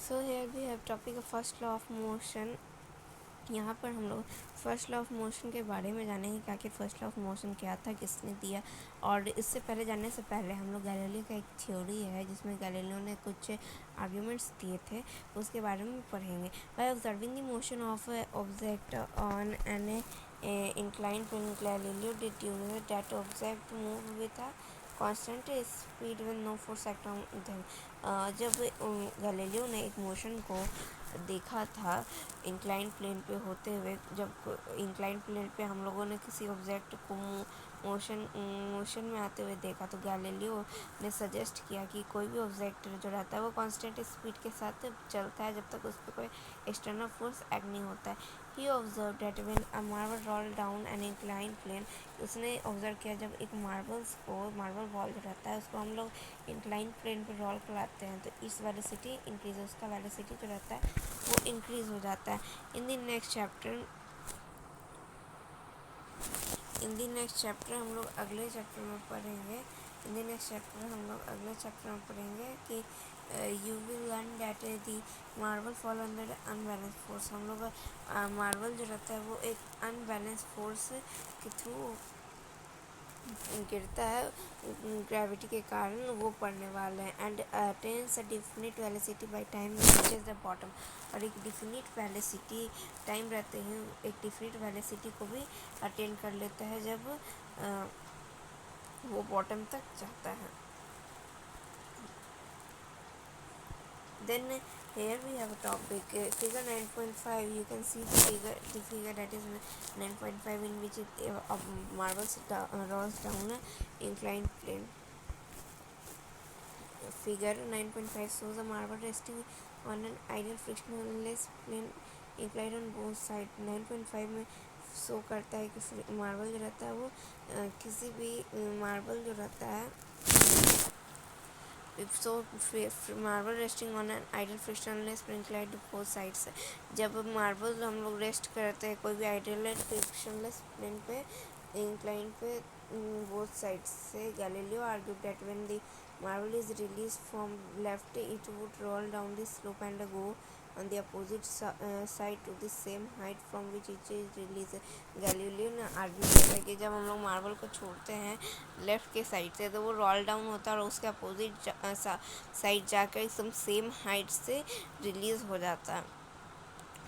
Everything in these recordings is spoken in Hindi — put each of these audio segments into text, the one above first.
So here we have topic first law of motion. यहाँ पर हम लोग फर्स्ट लॉ ऑफ मोशन के बारे में जानेंगे कि आखिर फर्स्ट लॉ ऑफ मोशन क्या था, किसने दिया। और इससे पहले जानने से पहले हम लोग गैलीलियो का एक थ्योरी है जिसमें गैलीलियो ने कुछ आर्ग्यूमेंट्स दिए थे, उसके बारे में पढ़ेंगे। By observing the motion of object on an inclined plane, Galileo deduced that object move with a constant speed with no force acting on them। जब गैलीलियो ने एक मोशन को देखा था इंक्लाइन प्लेन पे होते हुए, जब इंक्लाइन प्लेन पे हम लोगों ने किसी ऑब्जेक्ट को मोशन में आते हुए देखा, तो गैलीलियो ने सजेस्ट किया कि कोई भी ऑब्जेक्ट जो रहता है वो कांस्टेंट स्पीड के साथ चलता है जब तक उस पर कोई एक्सटर्नल फोर्स एक्ट नहीं होता है। He observe that when a marble roll down an incline plane. उसने ऑब्जर्व किया जब एक मार्बल बॉल जो रहता है उसको हम लोग इंक्लाइन प्लेन पर रोल कराते हैं तो इस वेलोसिटी इंक्रीज, उसका वेलोसिटी जो रहता है वो इंक्रीज हो जाता है। इन द नेक्स्ट चैप्टर हम लोग अगले चैप्टर में पढ़ेंगे। कि you will learn that the marble fall under unbalance force. हम लोग मार्बल जो रहता है वो एक अनबैलेंस फोर्स के थ्रू गिरता है, ग्रेविटी के कारण वो पड़ने वाला है। And attains a definite velocity by time reaches the bottom. और एक डिफिनिट वेलोसिटी टाइम रहते हैं, एक डिफिनिट वेलोसिटी को भी अटेन कर लेता है जब वो बॉटम तक जाता है। Then here we have a topic figure 9.5. You can see the figure that is 9.5 in which marble rolls down inclined plane. Figure 9.5 shows a marble resting on an ideal frictionless plane inclined on both sides। 9.5 में शो करता है कि मार्बल जो रहता है वो किसी भी मार्बल जो रहता है marble resting on an ideal frictionless plane inclined to both sides। जब मार्बल हम लोग रेस्ट करते हैं कोई भी आइडियल फ्रिक्शनलेस प्लेन पे इंक्लाइन पे बोथ साइड्स से, Galileo argued that when the marble is released from left it would roll down the slope and go on the opposite side to the same height from which it is released। Galileo ने आर्ग्यू किया कि जब हम लोग मार्बल को छोड़ते हैं लेफ़्ट के साइड से तो वो रोल डाउन होता है और उसके अपोजिट साइड जाकर एकदम सेम हाइट से रिलीज़ हो जाता है,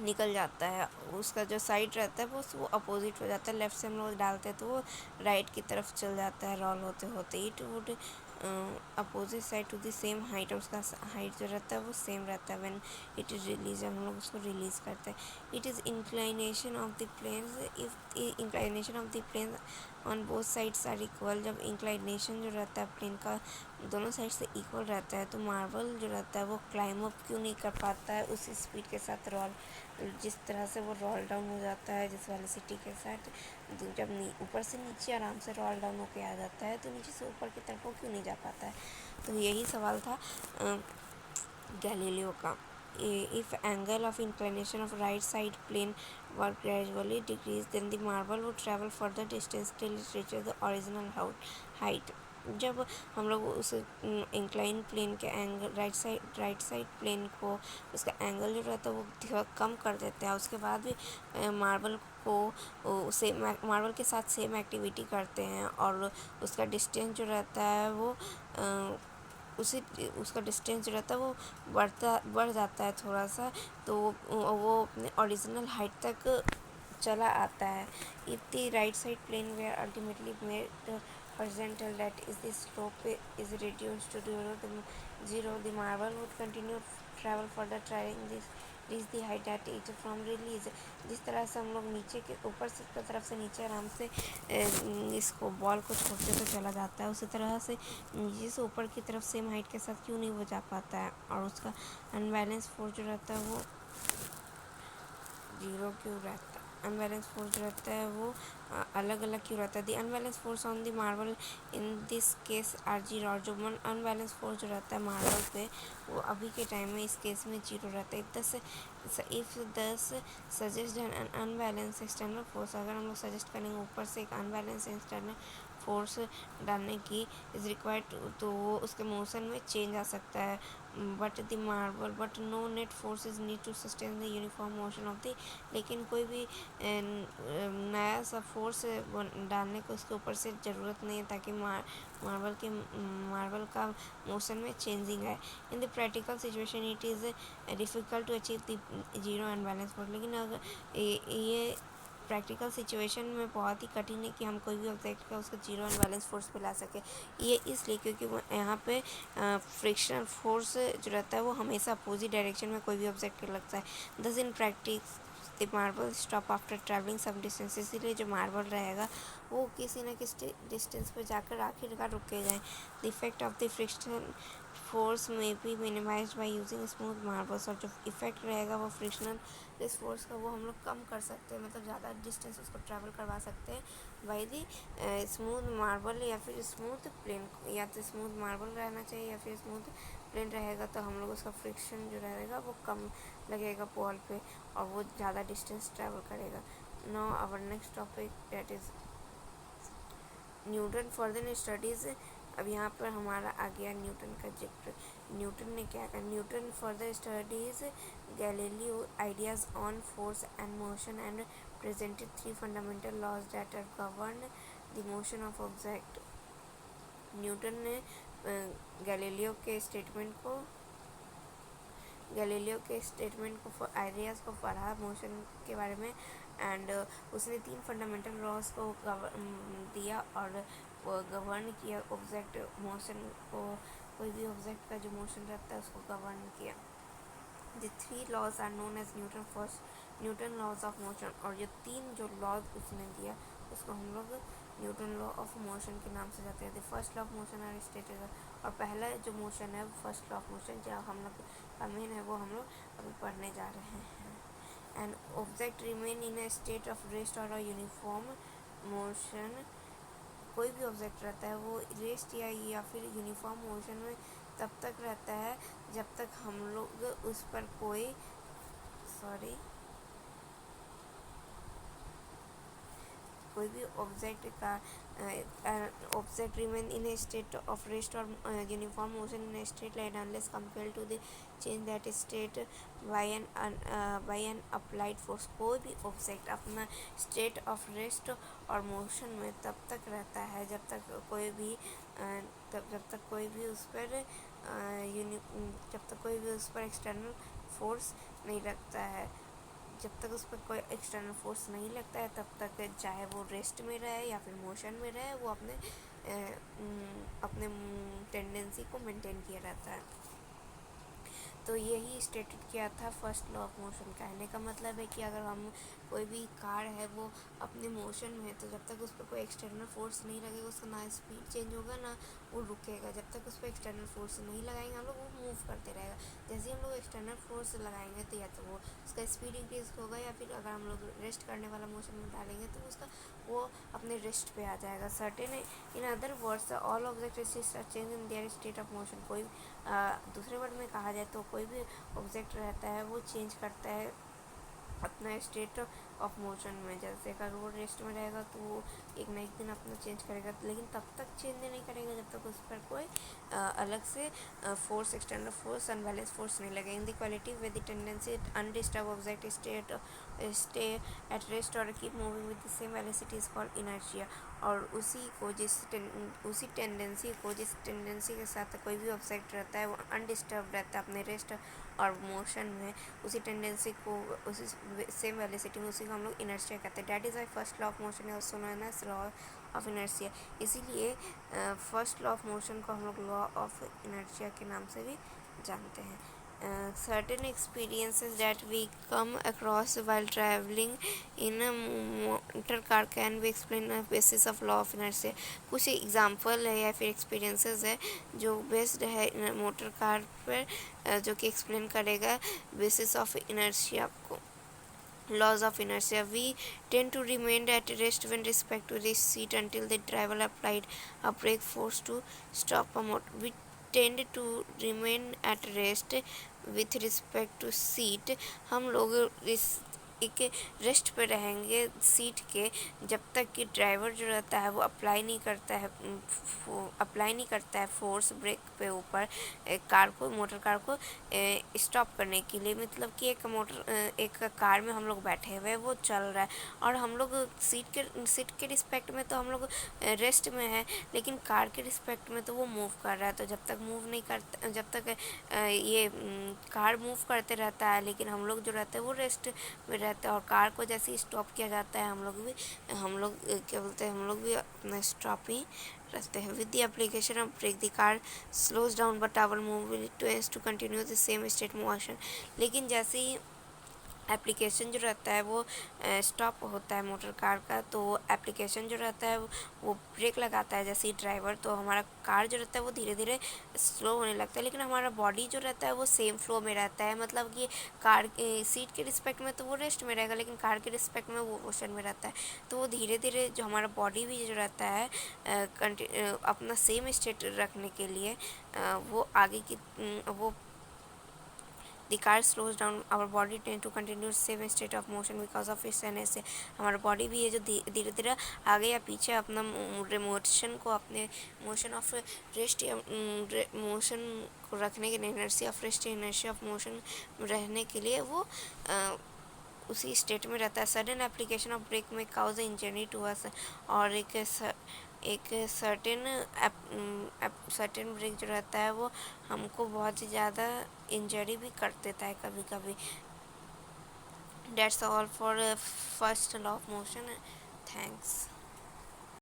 निकल जाता है। उसका जो साइड रहता है वो अपोजिट हो जाता है। लेफ़्ट से हम लोग डालते हैं तो वो राइट की तरफ चल जाता है रोल होते होते। It would opposite side to the same height, और उसका हाइट जो रहता है वो सेम रहता है व्हेन इट इज़ रिलीज, हम लोग उसको रिलीज़ करते हैं। It is inclination of the planes if inclination of the plane on both sides are equal. जब इंक्लाइनेशन जो रहता है प्लेन का दोनों साइड से इक्वल रहता है तो मार्बल जो रहता है वो क्लाइम अप क्यों नहीं कर पाता है उसी स्पीड के साथ रोल, जिस तरह से वो रोल डाउन हो जाता है जिस वेलोसिटी के साथ। जब ऊपर से नीचे आराम से रोल डाउन होके आ जाता है तो नीचे से ऊपर की तरफ वो क्यों नहीं जा पाता है। तो यही सवाल था गैलीलियो का। If angle of inclination of right side plane were gradually decreased then the marble would travel further distance till it reaches the original height। जब हम लोग उस इंक्लाइन प्लेन के एंगल राइट साइड प्लेन को उसका एंगल जो रहता है वो थोड़ा कम कर देते हैं, उसके बाद भी मार्बल को सेम मार्बल के साथ सेम एक्टिविटी करते हैं और उसका डिस्टेंस जो रहता है वो उसका डिस्टेंस जो रहता है वो बढ़ जाता है थोड़ा सा, तो वो अपने ओरिजिनल हाइट तक चला आता है। If the right side plane where ultimately made horizontal, that is the slope is reduced to zero, the marble would continue travel further trying this reach the height at it from release। जिस तरह से हम लोग नीचे के ऊपर से तरफ से नीचे आराम से इसको बॉल को छोड़ते तो चला जाता है, उसी तरह से नीचे से ऊपर की तरफ सेम हाइट के साथ क्यों नहीं वो जा पाता है और उसका अनबैलेंस फोर्स जो रहता है वो जीरो क्यों रहता है, अनबैलेंस फोर्स जो रहता है वो अलग अलग क्यों रहता है। The unbalance force on the marble in this case are zero. और जो अनबैलेंस फोर्स जो रहता है मार्बल पे वो अभी के टाइम में इस केस में जीरो रहता है। If this suggest an unbalance external force, अगर हम लोग सजेस्ट करेंगे ऊपर से एक अनबैलेंस एक्सटर्नल फोर्स डालने की इज़ रिक्वायर्ड, तो वो उसके मोशन में चेंज आ सकता है। But no net force is need to sustain the uniform motion of the, लेकिन कोई भी नया सा फोर्स डालने को उसके ऊपर से ज़रूरत नहीं है ताकि मार्बल का मोशन में चेंजिंग आए। In the practical situation it is difficult to achieve the zero and balance force, लेकिन अगर ये प्रैक्टिकल सिचुएशन में बहुत ही कठिन है कि हम कोई भी ऑब्जेक्ट का उसका जीरो एंड बैलेंस फोर्स पे ला सके। ये इसलिए क्योंकि यहाँ पे फ्रिक्शनल फोर्स जो रहता है वो हमेशा अपोजिट डायरेक्शन में कोई भी ऑब्जेक्ट पे लगता है। This in practice the marble stop after travelling some distance, इसीलिए जो मार्बल रहेगा वो किसी न किसी डिस्टेंस पे जाकर आखिरकार रुकेगा। The effect of the frictional force में be minimise by using smooth marbles, और जो इफेक्ट रहेगा वो फ्रिक्शनल इस फोर्स का वो हम लोग कम कर सकते हैं, मतलब ज़्यादा डिस्टेंस उसको ट्रैवल करवा सकते हैं बाई दी स्मूथ मार्बल या फिर स्मूथ प्लेन। या तो स्मूथ मार्बल रहना चाहिए या फिर स्मूथ प्लेन रहेगा तो हम लोग उसका फ्रिक्शन जो रहेगा वो कम लगेगा वॉल पे और वो ज़्यादा डिस्टेंस ट्रैवल करेगा। Now our next topic that is Newton further studies. अब यहाँ पर हमारा आ गया न्यूटन का चैप्टर। न्यूटन ने क्या कहा? Newton further studies Galileo ideas on force and motion and presented three fundamental laws that are govern the motion of object. Newton ने गैलीलियो के स्टेटमेंट को आइडियाज़ को पढ़ा मोशन के बारे में, एंड उसने तीन फंडामेंटल लॉज को दिया और गवर्न किया ऑब्जेक्ट मोशन को। कोई भी ऑब्जेक्ट का जो मोशन रहता है उसको गवर्न किया। The three laws are known as Newton laws of motion, और ये तीन जो लॉज उसने दिया उसको हम लोग न्यूटन लॉ ऑफ मोशन के नाम से जाते हैं। The first law of motion are stated, और पहला जो मोशन है फर्स्ट लॉ ऑफ मोशन जो हम लोग का मेन है वो हम लोग अभी पढ़ने जा रहे हैं। And object remain in a state of rest और यूनिफॉर्म मोशन। कोई भी ऑब्जेक्ट रहता है वो रेस्ट या फिर यूनिफॉर्म मोशन में तब तक रहता है जब तक हम लोग उस पर कोई कोई भी object remain in a state of rest और uniform motion in a straight line unless compared to the change that state by an applied force. कोई भी ऑब्जेक्ट अपना स्टेट ऑफ रेस्ट और मोशन में तब तक रहता है जब तक कोई भी उस पर एक्सटर्नल फोर्स नहीं लगता है। जब तक उस पर कोई एक्सटर्नल फोर्स नहीं लगता है तब तक चाहे वो रेस्ट में रहे या फिर मोशन में रहे वो अपने टेंडेंसी को मेंटेन किया रहता है। तो यही स्टेटेड किया था फर्स्ट लॉ ऑफ मोशन। कहने का मतलब है कि अगर हम कोई भी कार है वो अपने मोशन में है तो जब तक उस पर कोई एक्सटर्नल फोर्स नहीं लगेगा उसका ना स्पीड चेंज होगा ना वो रुकेगा। जब तक उस पर एक्सटर्नल फोर्स नहीं लगाएंगे हम लोग वो मूव करते रहेगा। जैसे ही हम लोग एक्सटर्नल फोर्स लगाएंगे तो या तो वो उसका स्पीड इंक्रीज होगा या फिर अगर हम लोग रेस्ट करने वाला मोशन में डालेंगे तो उसका वो अपने रेस्ट पे आ जाएगा। Certain in other words all object change in their state of motion. कोई दूसरे वर्ड में कहा जाए तो कोई भी ऑब्जेक्ट रहता है वो चेंज करता है अपना स्टेट ऑफ मोशन में। जैसे अगर वो रेस्ट में रहेगा तो वो एक ना एक दिन अपना चेंज करेगा, लेकिन तब तक चेंज नहीं करेगा जब तक उस पर कोई अलग से force external force unbalance force नहीं लगेगा। In the quality with the tendency undisturbed object stay at rest और keep moving with the same velocity is called inertia. और उसी टेंडेंसी के साथ कोई भी ऑब्जेक्ट रहता है वो अनडिस्टर्ब रहता है अपने रेस्ट और मोशन में, उसी टेंडेंसी को उसी सेम वेलोसिटी में, उसी को हम लोग इनर्शिया कहते हैं। That is why first law of motion also known as law of inertia. इसीलिए फर्स्ट लॉ ऑफ मोशन को हम लोग लॉ ऑफ इनर्शिया के नाम से भी जानते हैं। Certain experiences that we come across while traveling in a motor car can be explained on the basis of law of inertia। कुछ एग्जाम्पल है या फिर एक्सपीरियंसेस है जो बेस्ड है मोटर कार पर जो कि एक्सप्लेन करेगा बेसिस ऑफ इनर्शिया को। Laws of inertia. We tend to remain at rest when respect to the seat until the driver applied a brake force to stop a motor. We tend to remain at rest with respect to seat. हम लोग एक रेस्ट पे रहेंगे सीट के, जब तक कि ड्राइवर जो रहता है वो अप्लाई नहीं करता है फोर्स ब्रेक पे ऊपर मोटर कार को स्टॉप करने के लिए। मतलब कि एक कार में हम लोग बैठे हुए हैं, वो चल रहा है और हम लोग सीट के रिस्पेक्ट में तो हम लोग रेस्ट में है, लेकिन कार के रिस्पेक्ट में तो वो मूव कर रहा है। तो जब तक मूव नहीं करता, जब तक ये कार मूव करते रहता है, लेकिन हम लोग जो रहते हैं वो रेस्ट में रहते हैं। और कार को जैसे ही स्टॉप किया जाता है, क्या बोलते हैं, हम लोग भी अपना स्टॉप ही रहते हैं। With the application of brake the car slows down but our mobility tends to continue the same state motion. लेकिन जैसे ही एप्लीकेशन जो रहता है वो स्टॉप होता है मोटर कार का, तो एप्लीकेशन जो रहता है वो ब्रेक लगाता है जैसे ही ड्राइवर, तो हमारा कार जो रहता है वो धीरे धीरे स्लो होने लगता है। लेकिन हमारा बॉडी जो रहता है वो सेम फ्लो में रहता है। मतलब कि कार सीट के रिस्पेक्ट में तो वो रेस्ट में रहेगा, लेकिन कार के रिस्पेक्ट में वो मोशन में रहता है। तो वो धीरे धीरे जो हमारा बॉडी भी जो रहता है अपना सेम स्टेट रखने के लिए वो आगे की वो The car slows down, our body tend to continue same state of motion because of its inertia। हमारा बॉडी भी ये जो धीरे धीरे आगे या पीछे अपना मोशन को, अपने मोशन ऑफ रेस्ट या मोशन को रखने के लिए, inertia of rest, inertia of motion रहने के लिए वो उसी स्टेट में रहता है। सडन एप्लीकेशन ऑफ ब्रेक में काउज इंजरी टू अस। और एक सर्टेन ब्रेक जो रहता है वो हमको बहुत ही ज़्यादा इंजरी भी कर देता है कभी कभी। That's all for first law of motion. Thanks.